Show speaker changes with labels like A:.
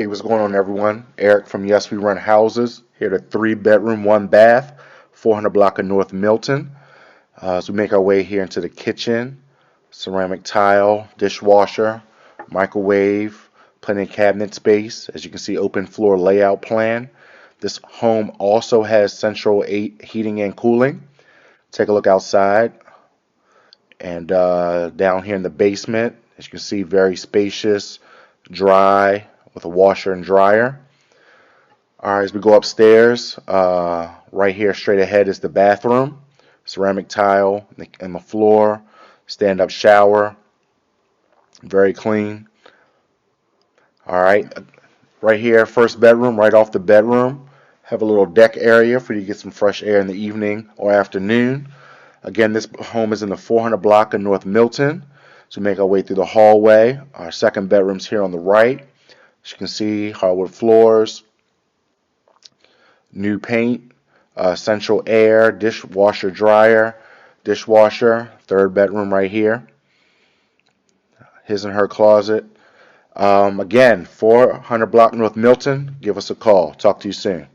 A: Hey, what's going on, everyone? Eric from Yes We Rent Houses here. To 3 bedroom, 1 bath, 400 block of North Milton. So we make our way here into the kitchen. Ceramic tile, dishwasher, microwave, plenty of cabinet space. As you can see, open floor layout plan. This home also has central heating and cooling. Take a look outside and down here in the basement. As you can see, very spacious, dry, with a washer and dryer. Alright, as we go upstairs, right here straight ahead is the bathroom. Ceramic tile on the floor, stand-up shower, very clean. Alright, right here, first bedroom, right off the bedroom. Have a little deck area for you to get some fresh air in the evening or afternoon. Again, this home is in the 400 block of North Milton. So we make our way through the hallway. Our second bedroom's here on the right. As you can see, hardwood floors, new paint, central air, dishwasher dryer, dishwasher, third bedroom right here, his and her closet. Again, 400 block North Milton. Give us a call. Talk to you soon.